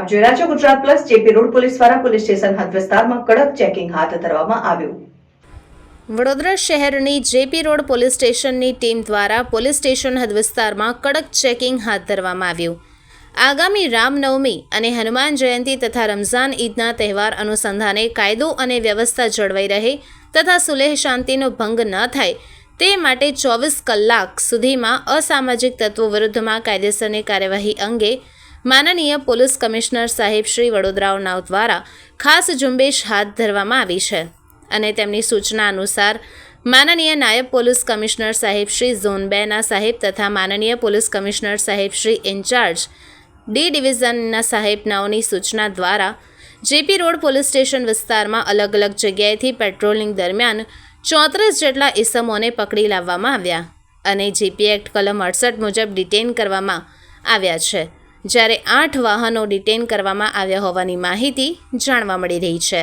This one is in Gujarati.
આપ જોઈ રહ્યા છો Gujarat plus. JP road police દ્વારા પોલીસ સ્ટેશન હદ વિસ્તારમાં કડક ચેકિંગ હાથ ધરવામાં આવ્યું। વડોદરા શહેરની જેપી રોડ પોલીસ સ્ટેશનની ટીમ દ્વારા પોલીસ સ્ટેશન હદ વિસ્તારમાં કડક ચેકિંગ હાથ ધરવામાં આવ્યું। આગામી રામનવમી અને હનુમાન જયંતિ તથા રમઝાન ઈદના તહેવાર અનુસંધાને કાયદો અને વ્યવસ્થા જળવાઈ રહે તથા સુલેહ શાંતિનો ભંગ ન થાય તે માટે 24 કલાક સુધીમાં અસામાજિક તત્વો વિરુદ્ધમાં કાયદેસરની કાર્યવાહી અંગે માનનીય પોલીસ કમિશનર સાહેબ શ્રી વડોદરાઓ દ્વારા ખાસ ઝુંબેશ હાથ ધરવામાં આવી છે અને તેમની સૂચના અનુસાર માનનીય નાયબ પોલીસ કમિશનર સાહેબ શ્રી ઝોન 2ના સાહેબ તથા માનનીય પોલીસ કમિશનર સાહેબ શ્રી ઇન્ચાર્જ ડી ડિવિઝનના સાહેબનાઓની સૂચના દ્વારા જેપી રોડ પોલીસ સ્ટેશન વિસ્તારમાં અલગ અલગ જગ્યાએથી પેટ્રોલિંગ દરમિયાન 34 જેટલા ઇસમોને પકડી લાવવામાં આવ્યા અને જીપી એક્ટ કલમ 68 મુજબ ડિટેન કરવામાં આવ્યા છે, જ્યારે 8 વાહનો ડિટેન કરવામાં આવ્યા હોવાની માહિતી જાણવા મળી રહી છે।